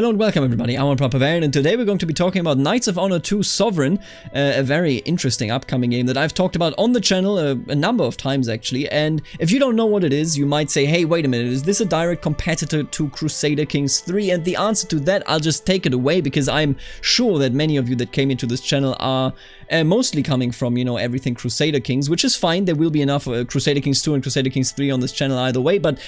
Hello and welcome everybody, I'm Barbarian, and today we're going to be talking about Knights of Honor 2 Sovereign, a very interesting upcoming game that I've talked about on the channel a number of times actually. And if you don't know what it is, you might say, hey, wait a minute, is this a direct competitor to Crusader Kings 3? And the answer to that, I'll just take it away, because I'm sure that many of you that came into this channel are mostly coming from, you know, everything Crusader Kings, which is fine. There will be enough Crusader Kings 2 and Crusader Kings 3 on this channel either way, but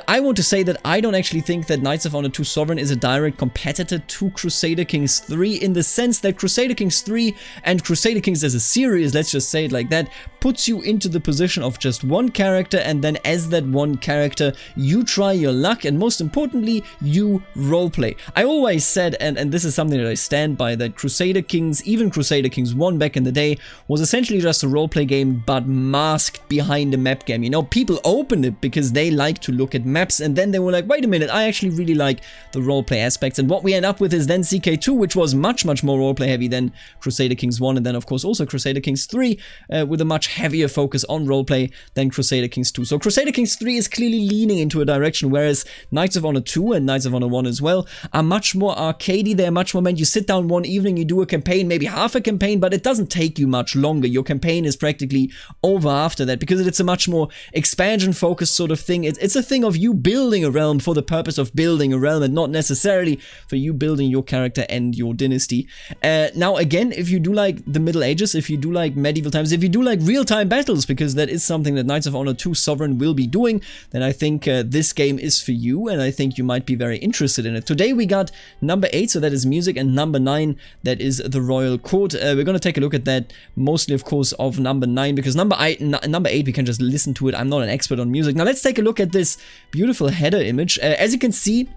I want to say that I don't actually think that Knights of Honor 2 Sovereign is a direct competitor to Crusader Kings 3, in the sense that Crusader Kings 3 and Crusader Kings as a series, let's just say it like that, puts you into the position of just one character, and then as that one character you try your luck, and most importantly you roleplay. I always said, and this is something that I stand by, that Crusader Kings, even Crusader Kings 1 back in the day, was essentially just a roleplay game but masked behind a map game. You know, people opened it because they like to look at maps, and then they were like, wait a minute, I actually really like the roleplay aspects. And what we end up with is then CK2, which was much more roleplay heavy than Crusader Kings 1, and then of course also Crusader Kings 3 with a much heavier focus on roleplay than Crusader Kings 2. So Crusader Kings 3 is clearly leaning into a direction, whereas Knights of Honor 2 and Knights of Honor 1 as well are much more arcadey. They're much more meant, you sit down one evening, you do a campaign, maybe half a campaign, but it doesn't take you much longer. Your campaign is practically over after that, because it's a much more expansion focused sort of thing. It's a thing of you building a realm for the purpose of building a realm, and not necessarily for you building your character and your dynasty. Now again, if you do like the Middle Ages, if you do like medieval times, if you do like real-time battles, because that is something that Knights of Honor 2 Sovereign will be doing, then I think this game is for you, and I think you might be very interested in it. Today we got number 8, so that is music, and number 9, that is the Royal Court. We're going to take a look at that, mostly of course of number 9, because number 8 we can just listen to it. I'm not an expert on music. Now let's take a look at this beautiful header image. As you can see,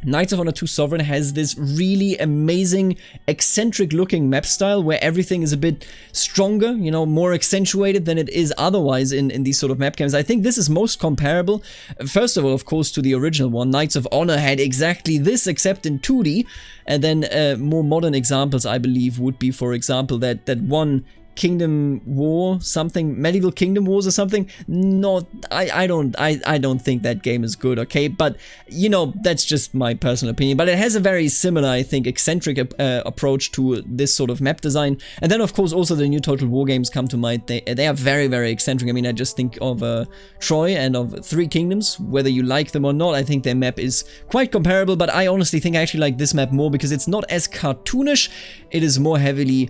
Knights of Honor 2 Sovereign has this really amazing, eccentric looking map style where everything is a bit stronger, you know, more accentuated than it is otherwise in these sort of map games. I think this is most comparable, first of all, of course, to the original one. Knights of Honor had exactly this, except in 2D, and then more modern examples, I believe, would be, for example, that one Kingdom War, something, Medieval Kingdom Wars or something. Not, I don't think that game is good, okay? But, you know, that's just my personal opinion. But it has a very similar, I think, eccentric approach to this sort of map design. And then, of course, also the new Total War games come to mind. They are very, very eccentric. I mean, I just think of Troy and of Three Kingdoms. Whether you like them or not, I think their map is quite comparable. But I honestly think I actually like this map more, because it's not as cartoonish. It is more heavily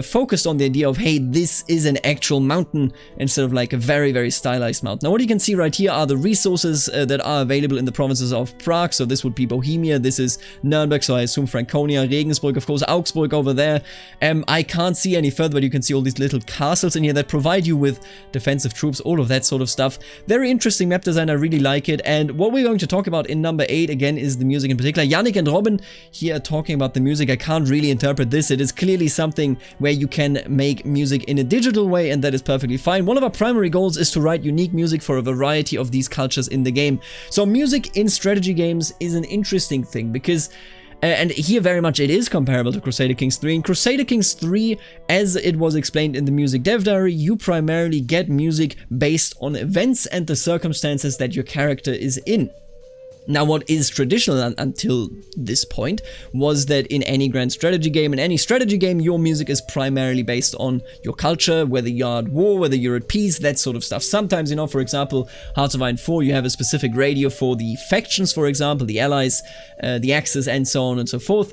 focused on the idea of, hey, this is an actual mountain instead of like a very, very stylized mountain. Now what you can see right here are the resources that are available in the provinces of Prague. So this would be Bohemia, this is Nuremberg, so I assume Franconia, Regensburg, of course, Augsburg over there. I can't see any further, but you can see all these little castles in here that provide you with defensive troops, all of that sort of stuff. Very interesting map design, I really like it. And what we're going to talk about in number 8, again, is the music in particular. Yannick and Robin here are talking about the music. I can't really interpret this. It is clearly something where you can make music in a digital way, and that is perfectly fine. One of our primary goals is to write unique music for a variety of these cultures in the game. So music in strategy games is an interesting thing, because and here very much it is comparable to Crusader Kings 3. In Crusader Kings 3, as it was explained in the music dev diary, you primarily get music based on events and the circumstances that your character is in. Now, what is traditional until this point was that in any grand strategy game, your music is primarily based on your culture, whether you're at war, whether you're at peace, that sort of stuff. Sometimes, you know, for example, Hearts of Iron 4, you have a specific radio for the factions, for example, the allies, the Axis, and so on and so forth.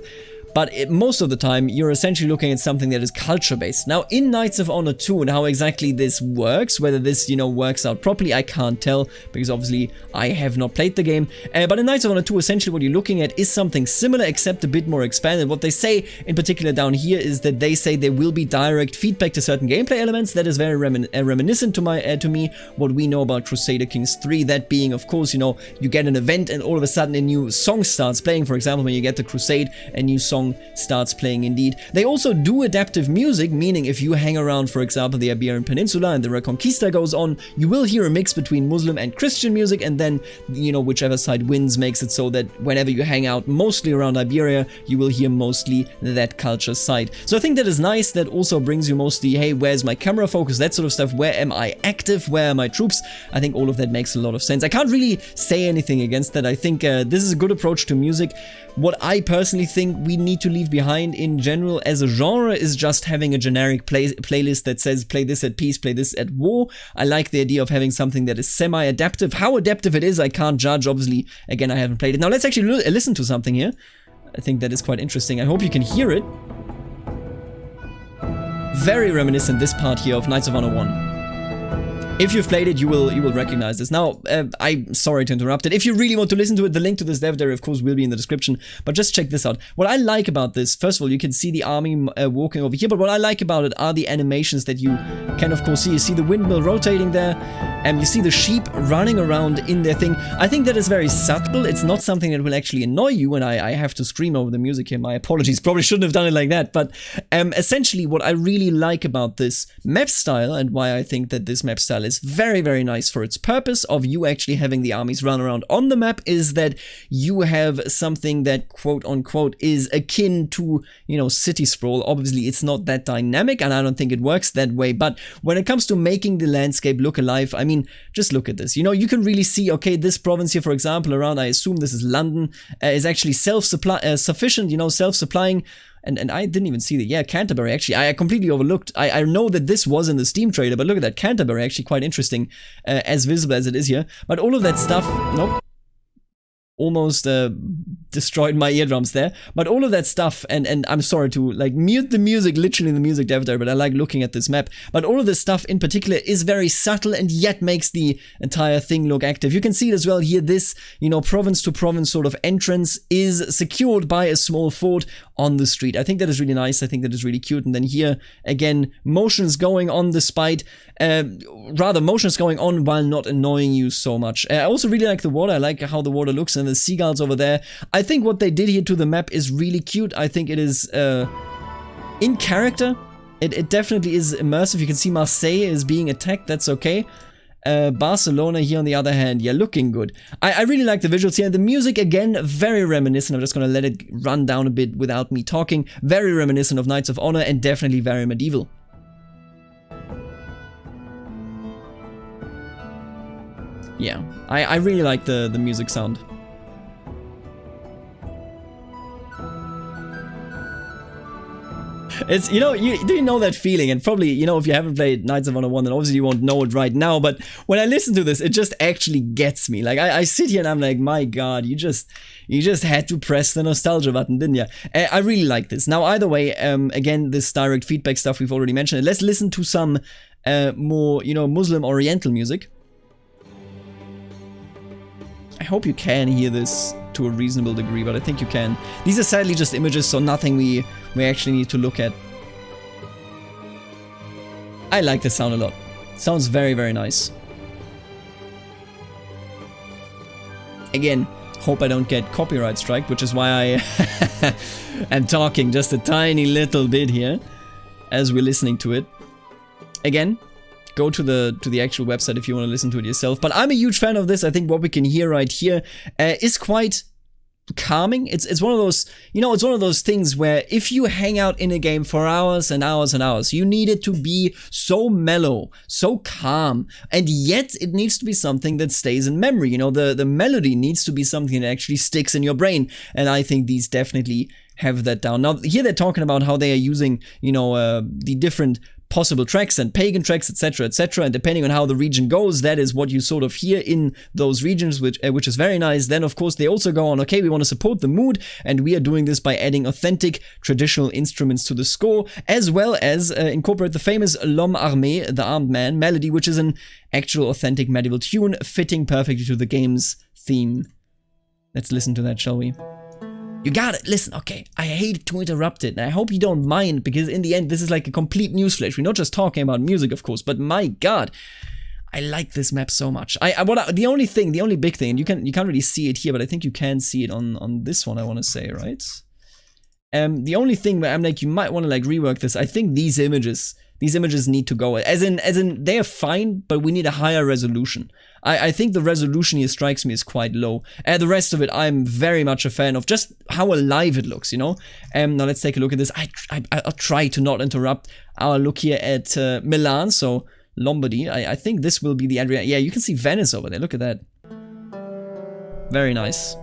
But most of the time, you're essentially looking at something that is culture-based. Now, in Knights of Honor 2, and how exactly this works, whether this, you know, works out properly, I can't tell, because obviously I have not played the game. But in Knights of Honor 2, essentially what you're looking at is something similar, except a bit more expanded. What they say, in particular down here, is that they say there will be direct feedback to certain gameplay elements. That is very reminiscent to me, what we know about Crusader Kings 3. That being, of course, you know, you get an event and all of a sudden a new song starts playing. For example, when you get the Crusade, a new song song starts playing indeed. They also do adaptive music, meaning if you hang around, for example, the Iberian Peninsula and the Reconquista goes on, you will hear a mix between Muslim and Christian music, and then, you know, whichever side wins makes it so that whenever you hang out mostly around Iberia, you will hear mostly that culture side. So I think that is nice. That also brings you mostly, hey, where's my camera focus, that sort of stuff, where am I active, where are my troops? I think all of that makes a lot of sense. I can't really say anything against that. I think this is a good approach to music. What I personally think we need to leave behind in general as a genre is just having a generic playlist that says play this at peace, play this at war. I like the idea of having something that is semi-adaptive. How adaptive it is, I can't judge. Obviously, again, I haven't played it. Now let's actually listen to something here. I think that is quite interesting. I hope you can hear it. Very reminiscent, this part here, of Knights of Honor 1. If you've played it, you will recognize this. Now, I'm sorry to interrupt it. If you really want to listen to it, the link to this dev diary, of course, will be in the description. But just check this out. What I like about this, first of all, you can see the army walking over here. But what I like about it are the animations that you can, of course, see. You see the windmill rotating there, and you see the sheep running around in their thing. I think that is very subtle. It's not something that will actually annoy you, and I have to scream over the music here. My apologies. Probably shouldn't have done it like that. But essentially, what I really like about this map style, and why I think that this map style is very, very nice for its purpose of you actually having the armies run around on the map, is that you have something that quote unquote is akin to, you know, city sprawl. Obviously it's not that dynamic, and I don't think it works that way, but when it comes to making the landscape look alive, I mean, just look at this. You know, you can really see, okay, this province here, for example, around, I assume this is London, is actually sufficient, you know, self-supplying. And I didn't even see that. Yeah, Canterbury, actually, I completely overlooked. I know that this was in the Steam trailer, but look at that. Canterbury, actually quite interesting, as visible as it is here. But all of that stuff, nope. Almost destroyed my eardrums there, but all of that stuff, and I'm sorry to like mute the music, literally in the music dev there, but I like looking at this map. But all of this stuff in particular is very subtle and yet makes the entire thing look active. You can see it as well here. This, you know, province to province sort of entrance is secured by a small fort on the street. I think that is really nice. I think that is really cute. And then here again, motions going on despite motions going on while not annoying you so much. I also really like the water. I like how the water looks, and the seagulls over there. I think what they did here to the map is really cute. I think it is in character. It definitely is immersive. You can see Marseille is being attacked. That's okay. Barcelona here on the other hand, yeah, looking good. I really like the visuals here. The music, again, very reminiscent. I'm just gonna let it run down a bit without me talking. Very reminiscent of Knights of Honor, and definitely very medieval. Yeah, I really like the music sound. It's, you know, do you know that feeling? And probably, you know, if you haven't played Knights of Honor 1, then obviously you won't know it right now, but when I listen to this, it just actually gets me. Like, I sit here and I'm like, my god, you just had to press the nostalgia button, didn't you? I really like this. Now, either way, again, this direct feedback stuff we've already mentioned. Let's listen to some more, you know, Muslim Oriental music. I hope you can hear this to a reasonable degree, but I think you can. These are sadly just images, so nothing we actually need to look at. I like the sound a lot. Sounds very, very nice. Again, hope I don't get copyright strike, which is why I am talking just a tiny little bit here as we're listening to it. Again, go to the actual website if you want to listen to it yourself. But I'm a huge fan of this. I think what we can hear right here is quite calming. It's one of those, you know, it's one of those things where if you hang out in a game for hours and hours and hours, you need it to be so mellow, so calm, and yet it needs to be something that stays in memory. You know, the melody needs to be something that actually sticks in your brain, and I think these definitely have that down. Now, here they're talking about how they are using, you know, the different possible tracks and pagan tracks, etc., etc., and depending on how the region goes, that is what you sort of hear in those regions, which is very nice. Then, of course, they also go on, okay, we want to support the mood, and we are doing this by adding authentic traditional instruments to the score, as well as incorporate the famous L'Homme Armé, the armed man, melody, which is an actual authentic medieval tune, fitting perfectly to the game's theme. Let's listen to that, shall we? You got it. Listen, okay, I hate to interrupt it, and I hope you don't mind, because in the end, this is like a complete newsflash. We're not just talking about music, of course, but my god, I like this map so much. The only big thing, and you can't really see it here, but I think you can see it on this one, I want to say, right? The only thing where I'm like, you might want to like rework this. I think these images need to go. As in, they are fine, but we need a higher resolution. I think the resolution here strikes me as quite low. The rest of it, I'm very much a fan of just how alive it looks, you know? Now let's take a look at this. I'll try to not interrupt our look here at Milan, so Lombardy. I think this will be the area. Yeah, you can see Venice over there. Look at that. Very nice.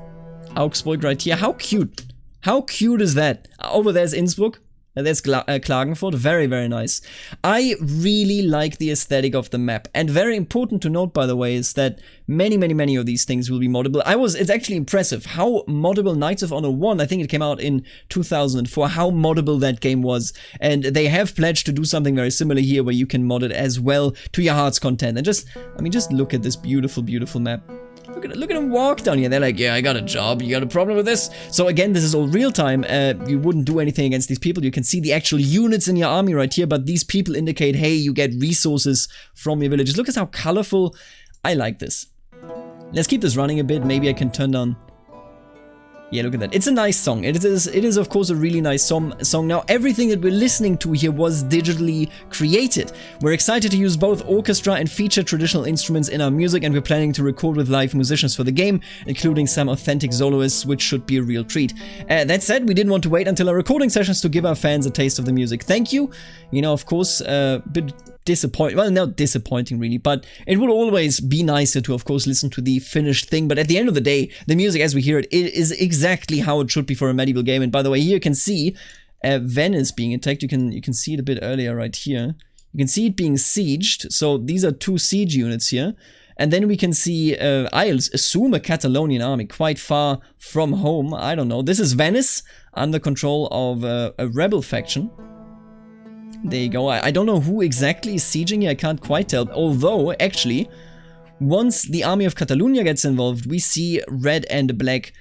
Augsburg right here. How cute. How cute is that? Over there's Innsbruck. There's Klagenfurt. Very, very nice. I really like the aesthetic of the map. And very important to note, by the way, is that many of these things will be moddable. It's actually impressive how moddable Knights of Honor 1, I think it came out in 2004, how moddable that game was. And they have pledged to do something very similar here where you can mod it as well to your heart's content. And just look at this beautiful, beautiful map. Look at them walk down here. They're like, yeah, I got a job. You got a problem with this? So again, this is all real time. You wouldn't do anything against these people. You can see the actual units in your army right here, but these people indicate, hey, you get resources from your villages. Look at how colorful. I like this. Let's keep this running a bit. Maybe I can turn down. Yeah, look at that. It's a nice song. It is of course a really nice song. Now, everything that we're listening to here was digitally created. We're excited to use both orchestra and feature traditional instruments in our music, and we're planning to record with live musicians for the game, including some authentic soloists, which should be a real treat. That said, we didn't want to wait until our recording sessions to give our fans a taste of the music. Thank you. You know, of course, a bit disappointing. Well, not disappointing really, but it will always be nicer to, of course, listen to the finished thing. But at the end of the day, the music as we hear it is exactly how it should be for a medieval game. And by the way, here you can see Venice being attacked. You can see it a bit earlier right here. You can see it being sieged. So these are 2 siege units here. And then we can see, I assume, a Catalonian army quite far from home. I don't know. This is Venice under control of a rebel faction. There you go. I don't know who exactly is sieging here. I can't quite tell. Although, actually, once the army of Catalonia gets involved, we see red and black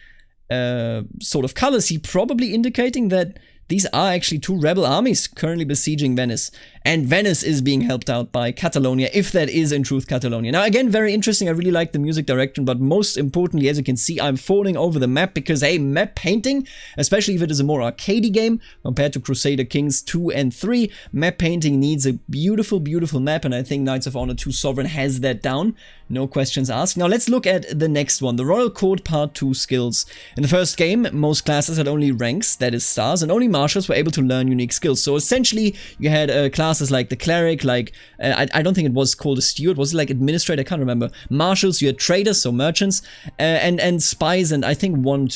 sort of colors here, probably indicating that these are actually 2 rebel armies currently besieging Venice. And Venice is being helped out by Catalonia, if that is in truth Catalonia. Now, again, very interesting. I really like the music direction, but most importantly, as you can see, I'm falling over the map because, hey, map painting, especially if it is a more arcadey game compared to Crusader Kings 2 and 3, map painting needs a beautiful, beautiful map, and I think Knights of Honor 2 Sovereign has that down. No questions asked. Now, let's look at the next one, the Royal Court Part 2 skills. In the first game, most classes had only ranks, that is stars, and only marshals were able to learn unique skills. So essentially, you had classes like the cleric, like I don't think it was called a steward, was it like administrator? I can't remember. Marshals, you had traders, so merchants, and spies, and I think one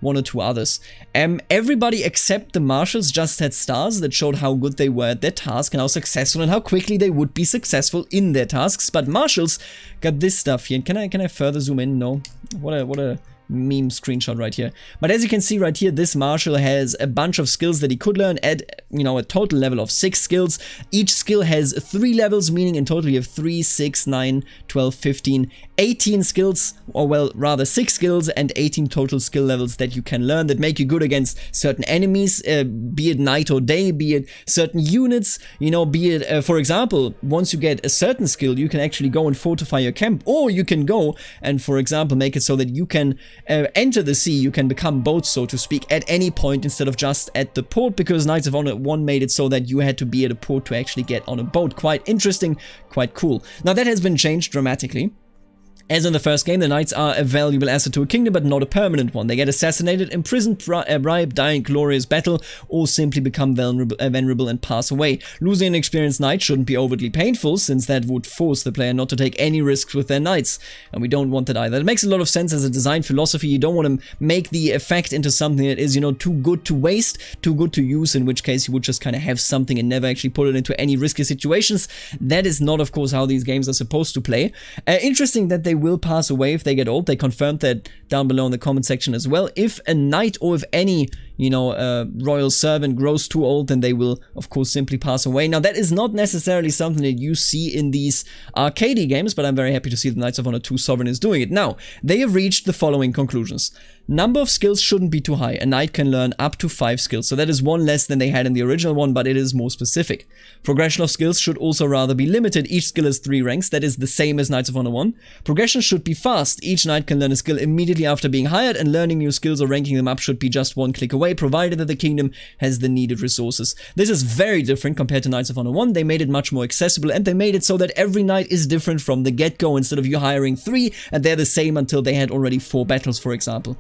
or two others. Everybody except the marshals just had stars that showed how good they were at their task and how successful and how quickly they would be successful in their tasks. But marshals got this stuff here. And can I further zoom in? No. What a meme screenshot right here. But as you can see right here, this marshal has a bunch of skills that he could learn at, you know, a total level of 6 skills. Each skill has 3 levels, meaning in total you have 3, 6, 9, 12, 15, 18 skills, or well, rather 6 skills and 18 total skill levels that you can learn that make you good against certain enemies, be it night or day, be it certain units, you know, be it, for example, once you get a certain skill, you can actually go and fortify your camp, or you can go and, for example, make it so that you can enter the sea, you can become boats, so to speak, at any point instead of just at the port, because Knights of Honor 1 made it so that you had to be at a port to actually get on a boat. Quite interesting, quite cool. Now that has been changed dramatically. As in the first game, the knights are a valuable asset to a kingdom, but not a permanent one. They get assassinated, imprisoned, bribed, die in glorious battle, or simply become venerable and pass away. Losing an experienced knight shouldn't be overly painful, since that would force the player not to take any risks with their knights, and we don't want that either. It makes a lot of sense as a design philosophy. You don't want to make the effect into something that is, you know, too good to waste, too good to use, in which case you would just kind of have something and never actually put it into any risky situations. That is not, of course, how these games are supposed to play. Interesting that they will pass away if they get old. They confirmed that down below in the comment section as well. If a knight or if any, you know, royal servant grows too old, then they will, of course, simply pass away. Now, that is not necessarily something that you see in these arcade games, but I'm very happy to see that Knights of Honor 2 Sovereign is doing it. Now, they have reached the following conclusions. Number of skills shouldn't be too high. A knight can learn up to 5 skills, so that is 1 less than they had in the original one, but it is more specific. Progression of skills should also rather be limited. Each skill is 3 ranks, that is the same as Knights of Honor 1. Progression should be fast. Each knight can learn a skill immediately after being hired, and learning new skills or ranking them up should be just 1 click away. way, provided that the kingdom has the needed resources. This is very different compared to Knights of Honor 1. They made it much more accessible, and they made it so that every knight is different from the get-go, instead of you hiring 3 and they're the same until they had already 4 battles, for example.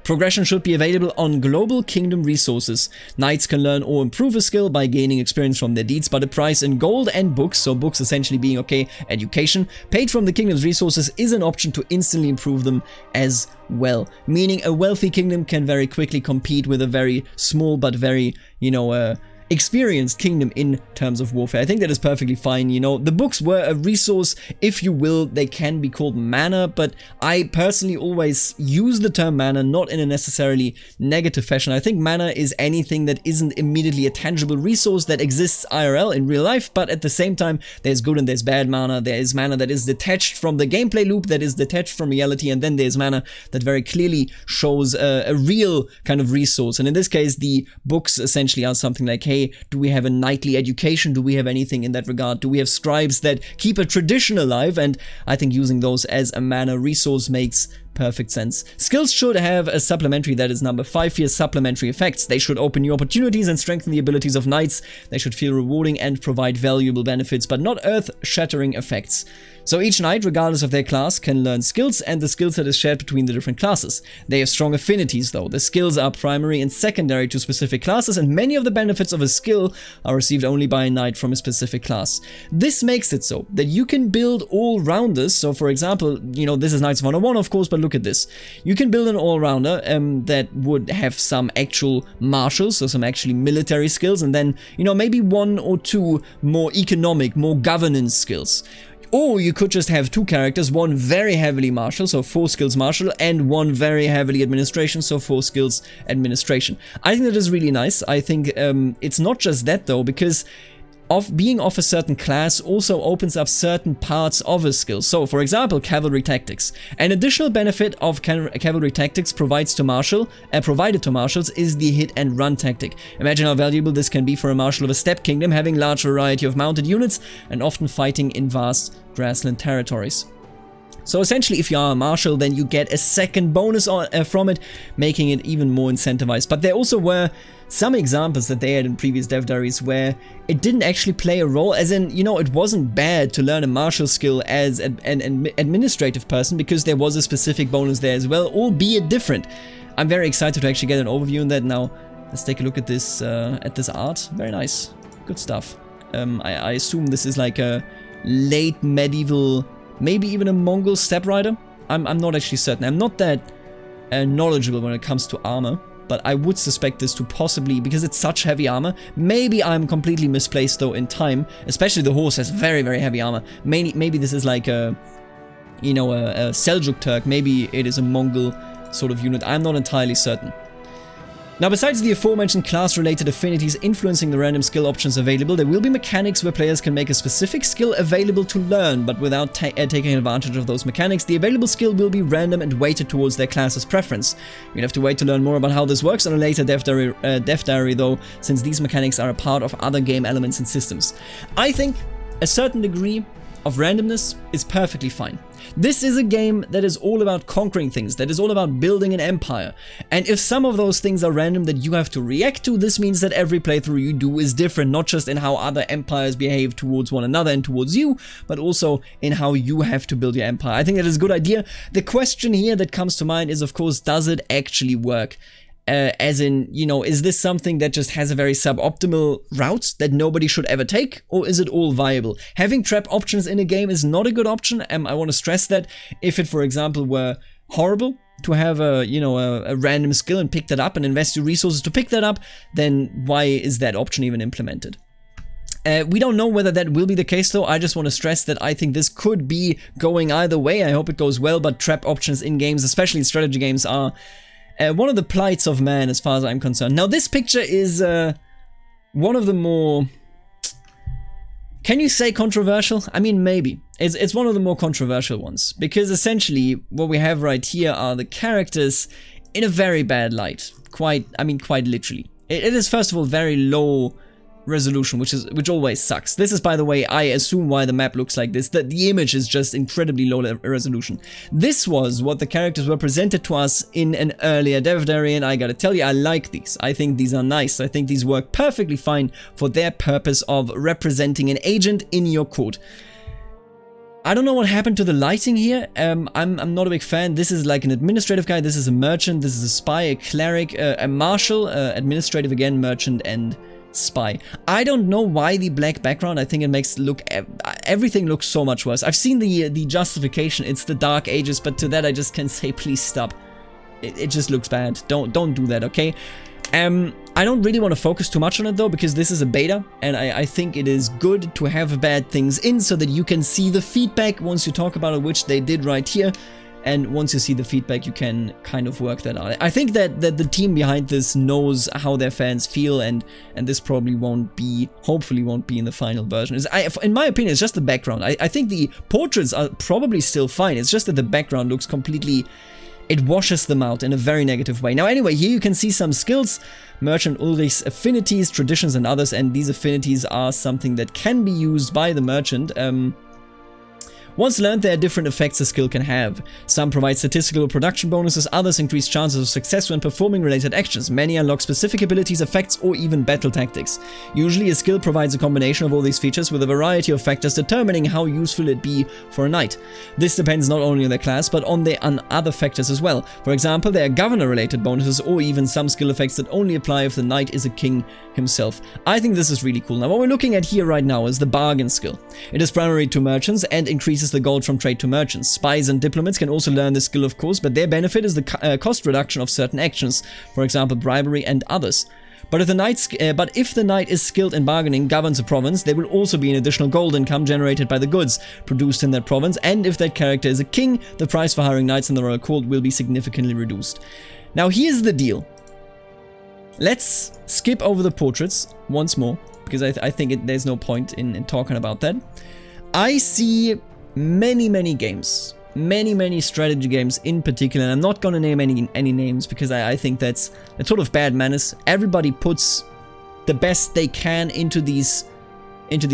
Progression should be available on global kingdom resources. Knights can learn or improve a skill by gaining experience from their deeds, but a price in gold and books, so books essentially being, okay, education, paid from the kingdom's resources is an option to instantly improve them as well. Meaning a wealthy kingdom can very quickly compete with a very small but very, experienced kingdom in terms of warfare. I think that is perfectly fine. The books were a resource, if you will. They can be called mana, but I personally always use the term mana not in a necessarily negative fashion. I think mana is anything that isn't immediately a tangible resource that exists IRL in real life, but at the same time there's good and there's bad mana. There is mana that is detached from the gameplay loop, that is detached from reality, and then there's mana that very clearly shows a real kind of resource. And in this case, the books essentially are something like, hey, do we have a knightly education? Do we have anything in that regard? Do we have scribes that keep a tradition alive? And I think using those as a mana resource makes perfect sense. Skills should have a supplementary, that is number 5 here, supplementary effects. They should open new opportunities and strengthen the abilities of knights. They should feel rewarding and provide valuable benefits, but not earth-shattering effects. So each knight, regardless of their class, can learn skills, and the skill set is shared between the different classes. They have strong affinities though. The skills are primary and secondary to specific classes, and many of the benefits of a skill are received only by a knight from a specific class. This makes it so that you can build all-rounders. So for example, this is Knights of Honor 1 of course, but look at this. You can build an all-rounder that would have some actual martials, so some actually military skills, and then, maybe 1 or 2 more economic, more governance skills. Or you could just have 2 characters, one very heavily martial, so 4 skills martial, and one very heavily administration, so 4 skills administration. I think that is really nice. I think it's not just that though, because being of a certain class also opens up certain parts of a skill. So, for example, Cavalry Tactics. An additional benefit of Cavalry Tactics provided to marshals is the hit and run tactic. Imagine how valuable this can be for a marshal of a steppe kingdom, having large variety of mounted units and often fighting in vast grassland territories. So essentially, if you are a marshal, then you get a second bonus from it, making it even more incentivized. But there also were some examples that they had in previous dev diaries where it didn't actually play a role, as in, it wasn't bad to learn a martial skill as an administrative person, because there was a specific bonus there as well, albeit different. I'm very excited to actually get an overview on that now. Let's take a look at this art. Very nice. Good stuff. I assume this is like a late medieval, maybe even a Mongol steppe rider. I'm not actually certain. I'm not that knowledgeable when it comes to armor, but I would suspect this to possibly, because it's such heavy armor. Maybe I'm completely misplaced though in time, especially the horse has very, very heavy armor. Maybe this is like a Seljuk Turk. Maybe it is a Mongol sort of unit. I'm not entirely certain. Now, besides the aforementioned class-related affinities influencing the random skill options available, there will be mechanics where players can make a specific skill available to learn, but without taking advantage of those mechanics. The available skill will be random and weighted towards their class's preference. You'll have to wait to learn more about how this works on a later dev diary though, since these mechanics are a part of other game elements and systems. I think a certain degree of randomness is perfectly fine. This is a game that is all about conquering things, that is all about building an empire. And if some of those things are random that you have to react to, this means that every playthrough you do is different, not just in how other empires behave towards one another and towards you, but also in how you have to build your empire. I think that is a good idea. The question here that comes to mind is, of course, does it actually work? As in, is this something that just has a very suboptimal route that nobody should ever take, or is it all viable? Having trap options in a game is not a good option. I want to stress that. If it, for example, were horrible to have a random skill and pick that up and invest your resources to pick that up, then why is that option even implemented? We don't know whether that will be the case though. I just want to stress that I think this could be going either way. I hope it goes well, but trap options in games, especially in strategy games, are one of the plights of man as far as I'm concerned. Now this picture is one of the more, can you say controversial? I mean, maybe. It's one of the more controversial ones, because essentially what we have right here are the characters in a very bad light. Quite literally. It is first of all very low resolution, which always sucks. This is, by the way, I assume why the map looks like this, that the image is just incredibly low resolution. This was what the characters were presented to us in an earlier dev diary, and I gotta tell you, I like these. I think these are nice. I think these work perfectly fine for their purpose of representing an agent in your court. I don't know what happened to the lighting here. I'm not a big fan. This is like an administrative guy, this is a merchant, this is a spy, a cleric, a marshal, administrative again, merchant, and spy. I don't know why the black background. I think it makes everything look so much worse. I've seen the justification. It's the Dark Ages, but to that I just can say please stop. It just looks bad. Don't do that, okay? I don't really want to focus too much on it though, because this is a beta, and I think it is good to have bad things in so that you can see the feedback once you talk about it, which they did right here. And once you see the feedback, you can kind of work that out. I think that the team behind this knows how their fans feel, and this probably hopefully won't be in the final version. In my opinion, it's just the background. I think the portraits are probably still fine. It's just that the background looks completely... It washes them out in a very negative way. Now anyway, here you can see some skills. Merchant Ulrich's affinities, traditions, and others. And these affinities are something that can be used by the merchant. Once learned, there are different effects a skill can have. Some provide statistical production bonuses, others increase chances of success when performing related actions. Many unlock specific abilities, effects, or even battle tactics. Usually a skill provides a combination of all these features with a variety of factors determining how useful it be for a knight. This depends not only on their class, but on other factors as well. For example, there are governor-related bonuses, or even some skill effects that only apply if the knight is a king himself. I think this is really cool. Now what we're looking at here right now is the bargain skill. It is primary to merchants and increases the gold from trade to merchants. Spies and diplomats can also learn this skill, of course, but their benefit is the cost reduction of certain actions, for example bribery and others. But if the knight is skilled in bargaining, governs a province, there will also be an additional gold income generated by the goods produced in that province, and if that character is a king, the price for hiring knights in the royal court will be significantly reduced. Now here's the deal. Let's skip over the portraits once more, because I think there's no point in talking about that. I see many games, many strategy games in particular, and I'm not gonna name any names because I think that's sort of bad manners. Everybody puts the best they can into these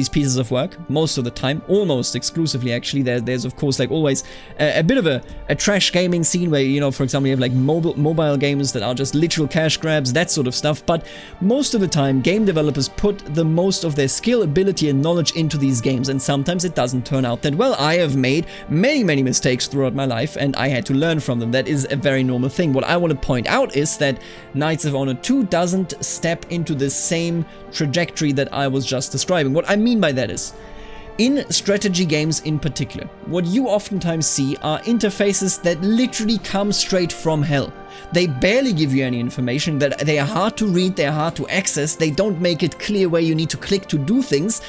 pieces of work most of the time, almost exclusively actually. There's of course like always a bit of a trash gaming scene where, you know, for example, you have like mobile games that are just literal cash grabs, that sort of stuff. But most of the time game developers put the most of their skill, ability and knowledge into these games, and sometimes it doesn't turn out that well. I have made many mistakes throughout my life and I had to learn from them. That is a very normal thing. What I want to point out is that Knights of Honor 2 doesn't step into the same trajectory that I was just describing. What I mean by that is, in strategy games in particular, what you oftentimes see are interfaces that literally come straight from hell. They barely give you any information, that they are hard to read, they are hard to access, they don't make it clear where you need to click to do things,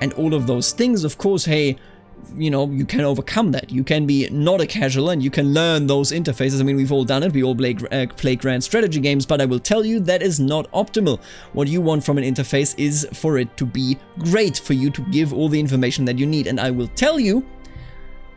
and all of those things, of course, hey, you know, you can overcome that. You can be not a casual and you can learn those interfaces. I mean, we've all done it. We all play grand strategy games, but I will tell you that is not optimal. What you want from an interface is for it to be great, for you to give all the information that you need. And I will tell you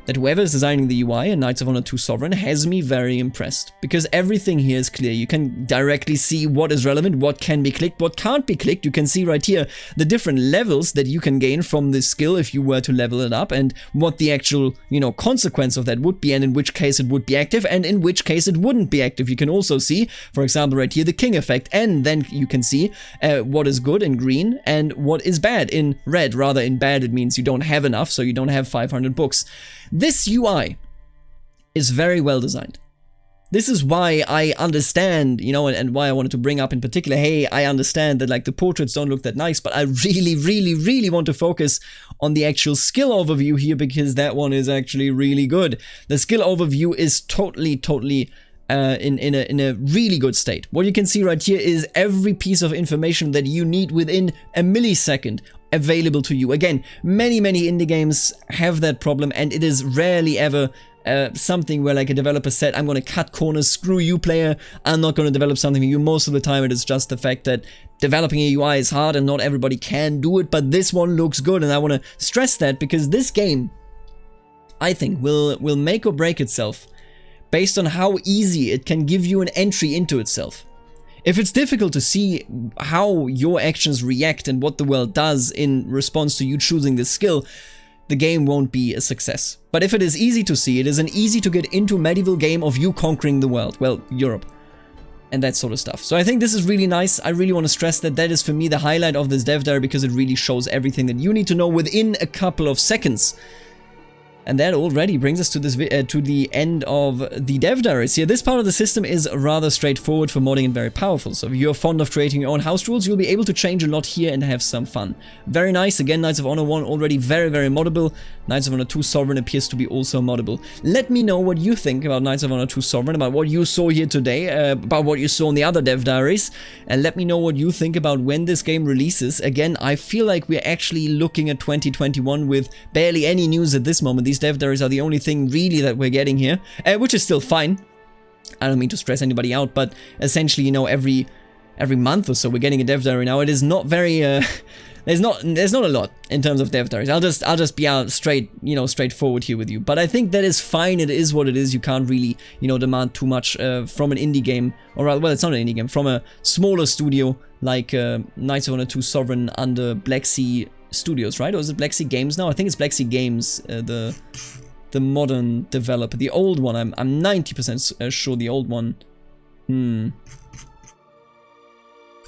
that whoever is designing the UI in Knights of Honor 2 Sovereign has me very impressed, because everything here is clear. You can directly see what is relevant, what can be clicked, what can't be clicked. You can see right here the different levels that you can gain from this skill if you were to level it up, and what the actual, you know, consequence of that would be, and in which case it would be active and in which case it wouldn't be active. You can also see, for example, right here, the king effect, and then you can see what is good in green and what is bad in red. Rather, in bad it means you don't have enough, so you don't have 500 books. This UI is very well designed. This is why I understand, you know, and why I wanted to bring up in particular, hey, I understand that like the portraits don't look that nice, but I really want to focus on the actual skill overview here, because that one is actually really good. The skill overview is totally in a really good state. What you can see right here is every piece of information that you need within a millisecond available to you. Again, many indie games have that problem, and it is rarely ever something where like a developer said, I'm going to cut corners, screw you player, I'm not going to develop something for you. Most of the time it is just the fact that developing a UI is hard and not everybody can do it, but this one looks good, and I want to stress that because this game, I think, will make or break itself based on how easy it can give you an entry into itself. If it's difficult to see how your actions react and what the world does in response to you choosing this skill, the game won't be a success. But if it is easy to see, it is an easy to get into medieval game of you conquering the world, well, Europe, and that sort of stuff. So I think this is really nice. I really want to stress that that is for me the highlight of this dev diary, because it really shows everything that you need to know within a couple of seconds. And that already brings us to this to the end of the dev diaries here. This part of the system is rather straightforward for modding and very powerful. So if you're fond of creating your own house rules, you'll be able to change a lot here and have some fun. Very nice. Again, Knights of Honor 1 already very, very moddable. Knights of Honor 2 Sovereign appears to be also moddable. Let me know what you think about Knights of Honor 2 Sovereign, about what you saw here today, about what you saw in the other dev diaries. And let me know what you think about when this game releases. Again, I feel like we're actually looking at 2021 with barely any news at this moment. These dev diaries are the only thing really that we're getting here, which is still fine. I don't mean to stress anybody out, but essentially, you know, every month or so we're getting a dev diary now. It is not very there's not a lot in terms of dev diaries. I'll just be out straightforward here with you. But I think that is fine. It is what it is. You can't really, you know, demand too much from an indie game, or rather, well, it's not an indie game, from a smaller studio like Knights of Honor 2 Sovereign under Black Sea Studios, right? Or is it Black Sea Games now? I think it's Black Sea Games, the modern developer. The old one, I'm 90% sure the old one.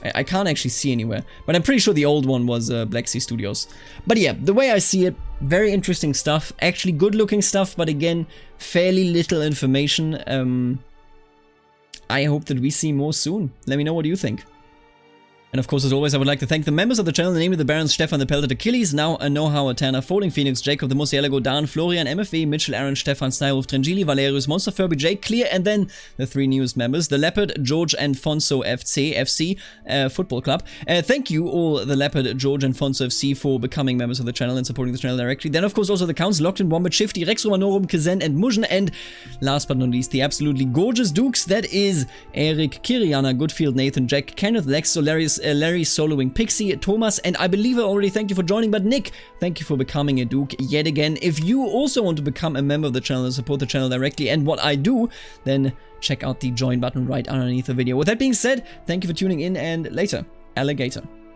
I can't actually see anywhere, but I'm pretty sure the old one was Black Sea Studios. But yeah, the way I see it, very interesting stuff. Actually good looking stuff, but again, fairly little information. I hope that we see more soon. Let me know what you think. And of course, as always, I would like to thank the members of the channel, namely the Barons, Stefan, the Pelted Achilles, Now, Know-How, Atana, Folding Phoenix, Jacob, the Musielago, Dan, Florian, MFV, Mitchell, Aaron, Stefan, Snywolf, Trengili, Valerius, Monster Furby, Jake, Clear, and then the 3 newest members, the Leopard, George, and Fonso FC Football Club. Thank you all, the Leopard, George, and Fonso FC, for becoming members of the channel and supporting the channel directly. Then, of course, also the Counts, Locked in Wombat, Shifty, Rex Romanorum, Kazen, and Mujan, and last but not least, the absolutely gorgeous Dukes. That is Eric, Kiriana, Goodfield, Nathan, Jack, Kenneth, Lex, Solarius, Larry, Soloing Pixie, Thomas, and I believe I already thank you for joining, but Nick, thank you for becoming a Duke yet again. If you also want to become a member of the channel and support the channel directly and what I do, then check out the join button right underneath the video. With that being said, thank you for tuning in, and later, alligator.